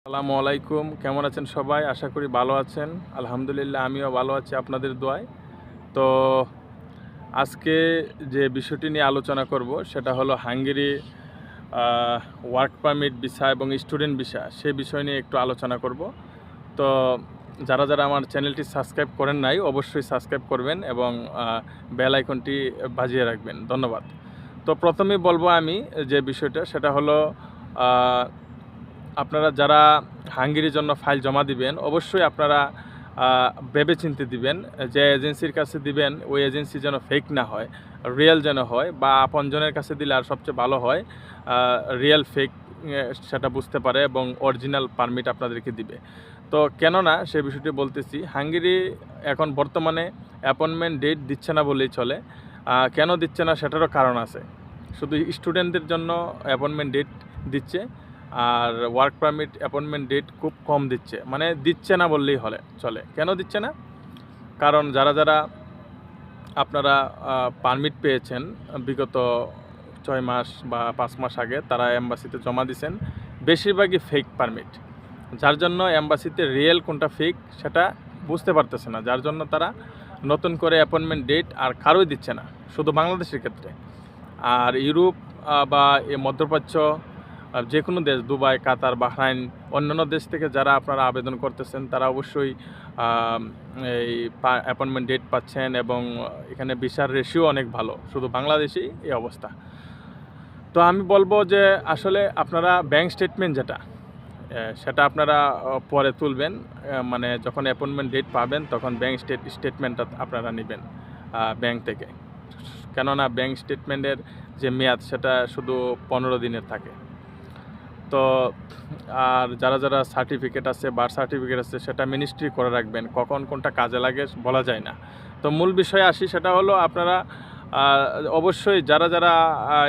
আসসালামু আলাইকুম, কেমন আছেন সবাই? আশা করি ভালো আছেন। আলহামদুলিল্লাহ আমিও ভালো আছি আপনাদের দোয়ায়। তো আজকে যে বিষয়টি নিয়ে আলোচনা করব সেটা হলো হাঙ্গেরি ওয়ার্ক পারমিট ভিসা এবং স্টুডেন্ট ভিসা সে বিষয় নিয়ে একটু আলোচনা করব। তো যারা আমার চ্যানেলটি সাবস্ক্রাইব করেন নাই অবশ্যই সাবস্ক্রাইব করবেন এবং বেল আইকনটি বাজিয়ে রাখবেন। ধন্যবাদ। তো প্রথমেই বলবো আমি যে বিষয়টা সেটা হলো আপনারা যারা হাঙ্গেরির জন্য ফাইল জমা দিবেন অবশ্যই আপনারা ভেবেচিন্তে দিবেন। যে এজেন্সির কাছে দিবেন ওই এজেন্সি যেন ফেক না হয়, রিয়েল যেন হয়, বা আপনজনের কাছে দিলে আর সবচেয়ে ভালো হয় রিয়েল ফেক সেটা বুঝতে পারে এবং অরিজিনাল পারমিট আপনাদেরকে দিবে। তো কেননা সে বিষয়টি বলতেছি, হাঙ্গেরি এখন বর্তমানে অ্যাপয়েন্টমেন্ট ডেট দিচ্ছে না বললেই চলে। কেন দিচ্ছে না সেটারও কারণ আছে। শুধু স্টুডেন্টদের জন্য অ্যাপয়েন্টমেন্ট ডেট দিচ্ছে, আর ওয়ার্ক পারমিট অ্যাপয়েন্টমেন্ট ডেট খুব কম দিচ্ছে, মানে দিচ্ছে না বললেই চলে। কেন দিচ্ছে না? কারণ যারা আপনারা পারমিট পেয়েছেন বিগত 6 মাস বা 5 মাস আগে, তারা এম্বাসিতে জমা দিয়েছেন বেশিরভাগই ফেক পারমিট, যার জন্য এম্বাসিতে রিয়েল কোনটা ফেক সেটা বুঝতে পারতেছে না, যার জন্য তারা নতুন করে অ্যাপয়েন্টমেন্ট ডেট আর কারোই দিচ্ছে না, শুধু বাংলাদেশের ক্ষেত্রে। আর ইউরোপ বা মধ্যপ্রাচ্য যে কোনো দেশ, দুবাই, কাতার, বাহরাইন, অন্যান্য দেশ থেকে যারা আপনারা আবেদন করতেছেন তারা অবশ্যই এই অ্যাপয়েন্টমেন্ট ডেট পাচ্ছেন এবং এখানে ভিসার রেশিও অনেক ভালো। শুধু বাংলাদেশেই এই অবস্থা। তো আমি বলবো যে আসলে আপনারা ব্যাংক স্টেটমেন্ট যেটা সেটা আপনারা পরে তুলবেন, মানে যখন অ্যাপয়েন্টমেন্ট ডেট পাবেন তখন ব্যাংক স্টেটমেন্টটা আপনারা নেবেন ব্যাংক থেকে। কেননা ব্যাংক স্টেটমেন্টের যে মেয়াদ সেটা শুধু 15 দিনের থাকে। তো আর যারা সার্টিফিকেট আছে, বার্থ সার্টিফিকেট আছে, সেটা মিনিস্ট্রি করে রাখবেন, কখন কোনটা কাজে লাগে বলা যায় না। তো মূল বিষয়ে আসি, সেটা হলো আপনারা অবশ্যই যারা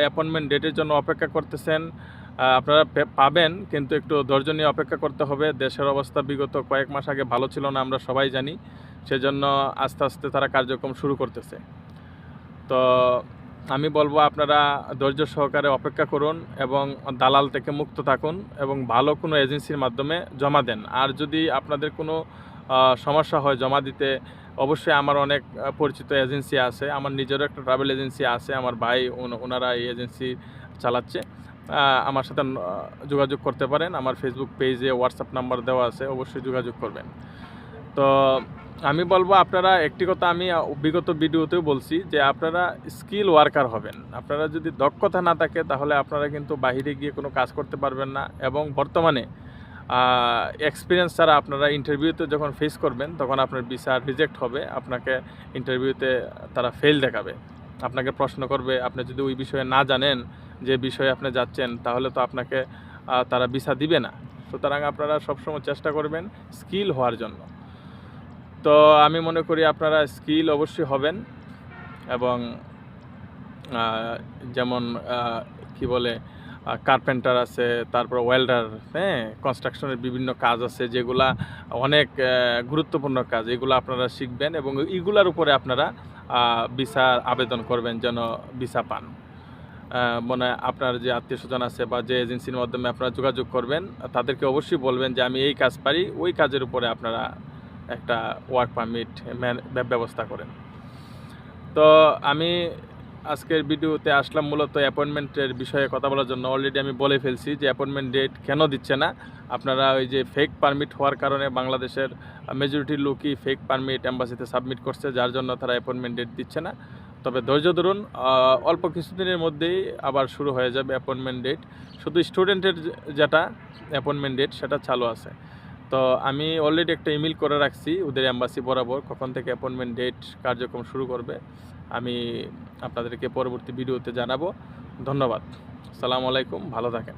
অ্যাপয়েন্টমেন্ট ডেটের জন্য অপেক্ষা করতেছেন আপনারা পাবেন, কিন্তু একটু ধৈর্য নিয়ে অপেক্ষা করতে হবে। দেশের অবস্থা বিগত কয়েক মাস আগে ভালো ছিল না, আমরা সবাই জানি। সেজন্য আস্তে আস্তে তারা কার্যক্রম শুরু করতেছে। তো আমি বলবো আপনারা ধৈর্য সহকারে অপেক্ষা করুন এবং দালাল থেকে মুক্ত থাকুন এবং ভালো কোনো এজেন্সির মাধ্যমে জমা দেন। আর যদি আপনাদের কোনো সমস্যা হয় জমা দিতে, অবশ্যই আমার অনেক পরিচিত এজেন্সি আছে। আমার নিজেরও একটা ট্রাভেল এজেন্সি আছে, আমার ভাই ওনারা এই এজেন্সি চালাচ্ছে। আমার সাথে যোগাযোগ করতে পারেন। আমার ফেসবুক পেজে হোয়াটসঅ্যাপ নাম্বার দেওয়া আছে, অবশ্যই যোগাযোগ করবেন। তো আমি বলবো আপনারা একটি কথা আমি বিগত ভিডিওতেও বলছি যে আপনারা স্কিল ওয়ার্কার হবেন। আপনারা যদি দক্ষতা না থাকে তাহলে আপনারা কিন্তু বাহিরে গিয়ে কোনো কাজ করতে পারবেন না, এবং বর্তমানে এক্সপিরিয়েন্স ছাড়া আপনারা ইন্টারভিউতে যখন ফেস করবেন তখন আপনার ভিসা রিজেক্ট হবে। আপনাকে ইন্টারভিউতে তারা ফেল দেখাবে, আপনাকে প্রশ্ন করবে। আপনি যদি ওই বিষয়ে না জানেন যে বিষয়ে আপনি যাচ্ছেন, তাহলে তো আপনাকে তারা ভিসা দিবে না। সুতরাং আপনারা সবসময় চেষ্টা করবেন স্কিল হওয়ার জন্য। তো আমি মনে করি আপনারা স্কিল অবশ্যই হবেন, এবং যেমন কি বলে কার্পেন্টার আছে, তারপর ওয়েল্ডার, কনস্ট্রাকশনের বিভিন্ন কাজ আছে যেগুলা অনেক গুরুত্বপূর্ণ কাজ, এগুলো আপনারা শিখবেন এবং এগুলার উপরে আপনারা ভিসা আবেদন করবেন যেন ভিসা পান। মানে আপনার যে আত্মীয়স্বজন আছে বা যে এজেন্সির মাধ্যমে আপনারা যোগাযোগ করবেন তাদেরকে অবশ্যই বলবেন যে আমি এই কাজ পারি, ওই কাজের উপরে আপনারা একটা ওয়ার্ক পারমিট ব্যবস্থা করেন। তো আমি আজকের ভিডিওতে আসলাম মূলত অ্যাপয়েন্টমেন্টের বিষয়ে কথা বলার জন্য। অলরেডি আমি বলে ফেলছি যে অ্যাপয়েন্টমেন্ট ডেট কেন দিচ্ছে না। আপনারা ওই যে ফেক পারমিট হওয়ার কারণে বাংলাদেশের মেজরিটি লোকই ফেক পারমিট এম্বাসিতে সাবমিট করছে, যার জন্য তারা অ্যাপয়েন্টমেন্ট ডেট দিচ্ছে না। তবে ধৈর্য ধরুন, অল্প কিছুদিনের মধ্যেই আবার শুরু হয়ে যাবে অ্যাপয়েন্টমেন্ট ডেট। শুধু স্টুডেন্টের যেটা অ্যাপয়েন্টমেন্ট ডেট সেটা চালু আছে। তো আমি অলরেডি একটা ইমেল করে রাখছি ওদের এম্বাসি বরাবর, কখন থেকে অ্যাপয়েন্টমেন্ট ডেট কার্যক্রম শুরু করবে আমি আপনাদেরকে পরবর্তী ভিডিওতে জানাবো। ধন্যবাদ। আসসালামু আলাইকুম, ভালো থাকেন।